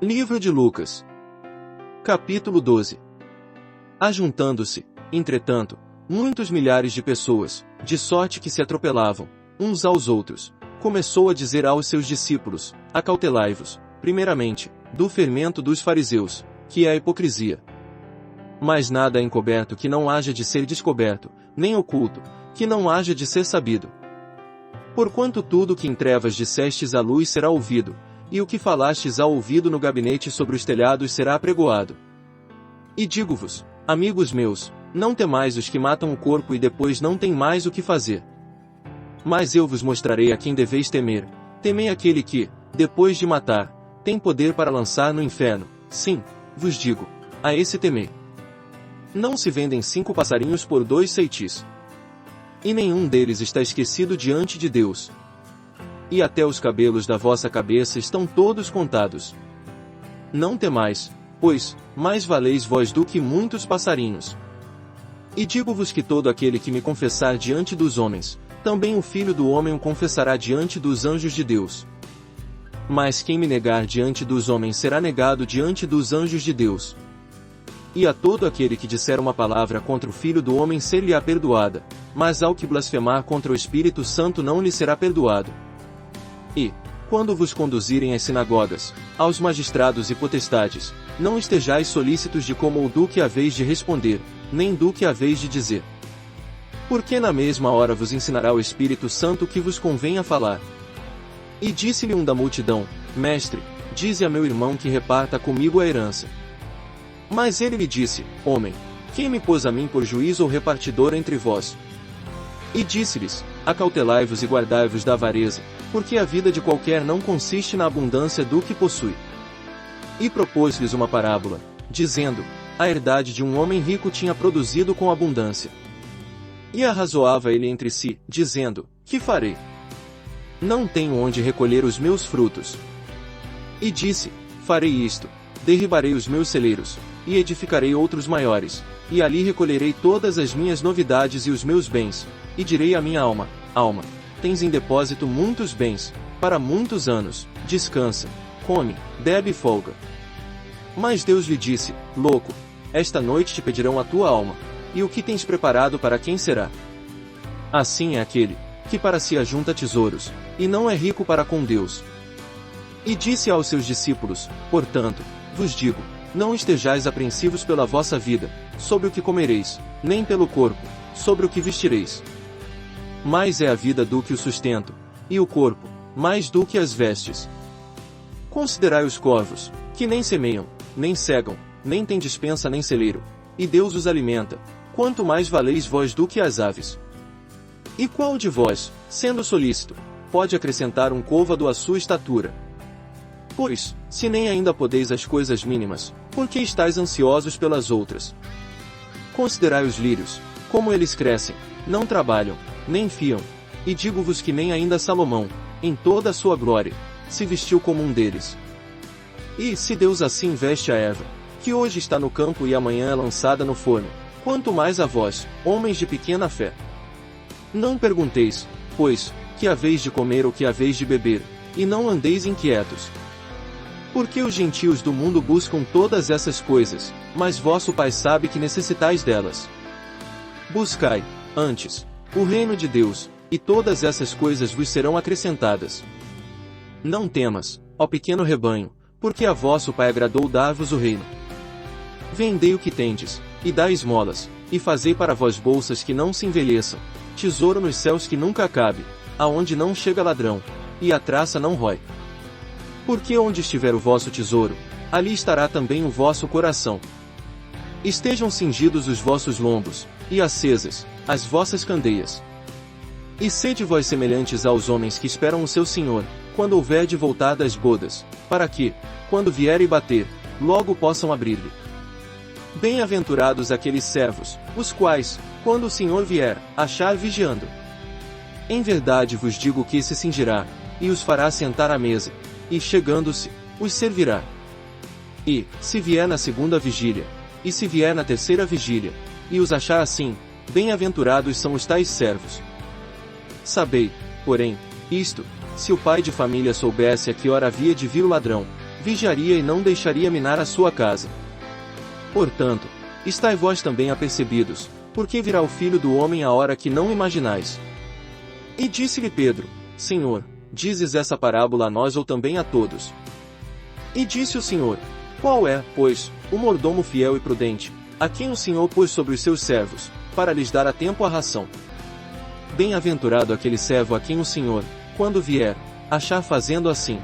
Livro de Lucas. Capítulo 12. Ajuntando-se, entretanto, muitos milhares de pessoas, de sorte que se atropelavam, uns aos outros, começou a dizer aos seus discípulos: acautelai-vos, primeiramente, do fermento dos fariseus, que é a hipocrisia. Mas nada é encoberto que não haja de ser descoberto, nem oculto, que não haja de ser sabido. Porquanto tudo que em trevas dissestes à luz será ouvido, e o que falastes ao ouvido no gabinete sobre os telhados será apregoado. E digo-vos, amigos meus, não temais os que matam o corpo e depois não têm mais o que fazer. Mas eu vos mostrarei a quem deveis temer: temei aquele que, depois de matar, tem poder para lançar no inferno. Sim, vos digo, a esse temei. Não se vendem 5 passarinhos por 2 ceitis. E nenhum deles está esquecido diante de Deus. E até os cabelos da vossa cabeça estão todos contados. Não temais, pois, mais valeis vós do que muitos passarinhos. E digo-vos que todo aquele que me confessar diante dos homens, também o Filho do Homem o confessará diante dos anjos de Deus. Mas quem me negar diante dos homens será negado diante dos anjos de Deus. E a todo aquele que disser uma palavra contra o Filho do Homem ser-lhe-á perdoada, mas ao que blasfemar contra o Espírito Santo não lhe será perdoado. E, quando vos conduzirem às sinagogas, aos magistrados e potestades, não estejais solícitos de como ou do que haveis de responder, nem do que haveis de dizer. Porque na mesma hora vos ensinará o Espírito Santo o que vos convém a falar. E disse-lhe um da multidão: Mestre, dize a meu irmão que reparta comigo a herança. Mas ele lhe disse: Homem, quem me pôs a mim por juiz ou repartidor entre vós? E disse-lhes: acautelai-vos e guardai-vos da avareza, porque a vida de qualquer não consiste na abundância do que possui. E propôs-lhes uma parábola, dizendo: a herdade de um homem rico tinha produzido com abundância. E arrazoava ele entre si, dizendo: que farei? Não tenho onde recolher os meus frutos. E disse: farei isto, derribarei os meus celeiros, e edificarei outros maiores, e ali recolherei todas as minhas novidades e os meus bens, e direi à minha alma: alma, tens em depósito muitos bens, para muitos anos, descansa, come, bebe e folga. Mas Deus lhe disse: louco, esta noite te pedirão a tua alma, e o que tens preparado para quem será? Assim é aquele que para si ajunta tesouros, e não é rico para com Deus. E disse aos seus discípulos: portanto, vos digo, não estejais apreensivos pela vossa vida, sobre o que comereis, nem pelo corpo, sobre o que vestireis. Mais é a vida do que o sustento, e o corpo, mais do que as vestes. Considerai os corvos, que nem semeiam, nem cegam, nem têm despensa nem celeiro, e Deus os alimenta, quanto mais valeis vós do que as aves. E qual de vós, sendo solícito, pode acrescentar um côvado à sua estatura? Pois, se nem ainda podeis as coisas mínimas, por que estáis ansiosos pelas outras? Considerai os lírios, como eles crescem, não trabalham, nem fiam, e digo-vos que nem ainda Salomão, em toda a sua glória, se vestiu como um deles. E se Deus assim veste a erva, que hoje está no campo e amanhã é lançada no forno, quanto mais a vós, homens de pequena fé. Não pergunteis, pois, que haveis de comer ou que haveis de beber, e não andeis inquietos. Porque os gentios do mundo buscam todas essas coisas, mas vosso Pai sabe que necessitais delas. Buscai, antes, o reino de Deus, e todas essas coisas vos serão acrescentadas. Não temas, ó pequeno rebanho, porque a vosso Pai agradou dar-vos o reino. Vendei o que tendes, e dai esmolas, e fazei para vós bolsas que não se envelheçam, tesouro nos céus que nunca acabe, aonde não chega ladrão, e a traça não rói. Porque onde estiver o vosso tesouro, ali estará também o vosso coração. Estejam cingidos os vossos lombos, e acesas as vossas candeias. E sede vós semelhantes aos homens que esperam o seu Senhor, quando houver de voltar das bodas, para que, quando vier e bater, logo possam abrir-lhe. Bem-aventurados aqueles servos, os quais, quando o Senhor vier, achar vigiando. Em verdade vos digo que se cingirá, e os fará sentar à mesa, e chegando-se, os servirá. E, se vier na segunda vigília, e se vier na terceira vigília, e os achar assim, bem-aventurados são os tais servos. Sabei, porém, isto, se o pai de família soubesse a que hora havia de vir o ladrão, vigiaria e não deixaria minar a sua casa. Portanto, estai vós também apercebidos, porque virá o Filho do Homem a hora que não imaginais. E disse-lhe Pedro: Senhor, dizes essa parábola a nós ou também a todos? E disse o Senhor: Qual é, pois, o mordomo fiel e prudente, a quem o Senhor pôs sobre os seus servos, para lhes dar a tempo a ração? Bem-aventurado aquele servo a quem o Senhor, quando vier, achar fazendo assim.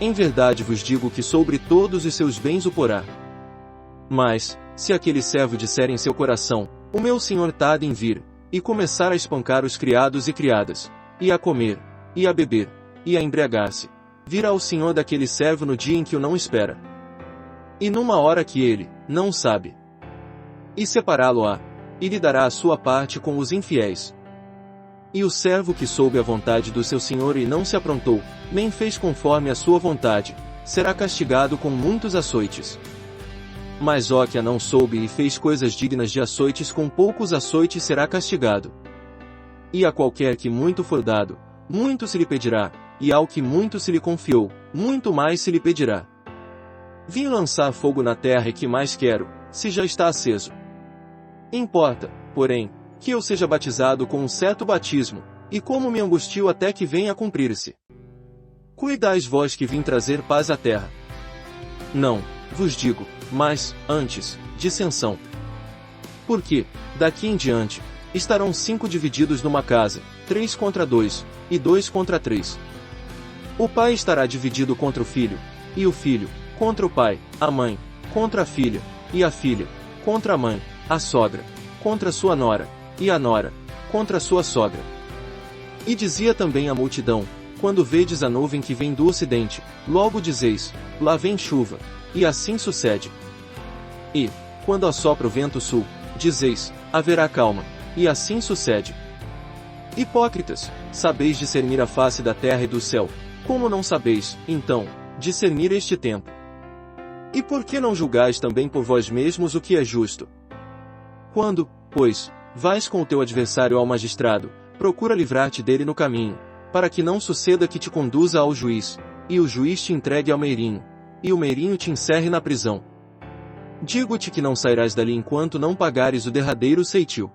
Em verdade vos digo que sobre todos os seus bens o porá. Mas, se aquele servo disser em seu coração: O meu senhor tarda em vir, e começar a espancar os criados e criadas, e a comer, e a beber, e a embriagar-se, virá o senhor daquele servo no dia em que o não espera, e numa hora que ele não sabe, e separá-lo-á, e lhe dará a sua parte com os infiéis. E o servo que soube a vontade do seu senhor e não se aprontou, nem fez conforme a sua vontade, será castigado com muitos açoites. Mas ó que a não soube e fez coisas dignas de açoites, com poucos açoites será castigado. E a qualquer que muito for dado, muito se lhe pedirá, e ao que muito se lhe confiou, muito mais se lhe pedirá. Vim lançar fogo na terra e que mais quero, se já está aceso? Importa, porém, que eu seja batizado com um certo batismo, e como me angustio até que venha a cumprir-se. Cuidais vós que vim trazer paz à terra. Não, vos digo, mas, antes, dissensão. Porque, daqui em diante, estarão 5 divididos numa casa, 3 contra 2, e 2 contra 3. O pai estará dividido contra o filho, e o filho, contra o pai, a mãe, contra a filha, e a filha, contra a mãe, a sogra, contra sua nora, e a nora, contra sua sogra. E dizia também a multidão: Quando vedes a nuvem que vem do ocidente, logo dizeis: Lá vem chuva, e assim sucede. E, quando assopra o vento sul, dizeis: Haverá calma, e assim sucede. Hipócritas, sabeis discernir a face da terra e do céu, como não sabeis, então, discernir este tempo? E por que não julgais também por vós mesmos o que é justo? Quando, pois, vais com o teu adversário ao magistrado, procura livrar-te dele no caminho, para que não suceda que te conduza ao juiz, e o juiz te entregue ao meirinho, e o meirinho te encerre na prisão. Digo-te que não sairás dali enquanto não pagares o derradeiro ceitil.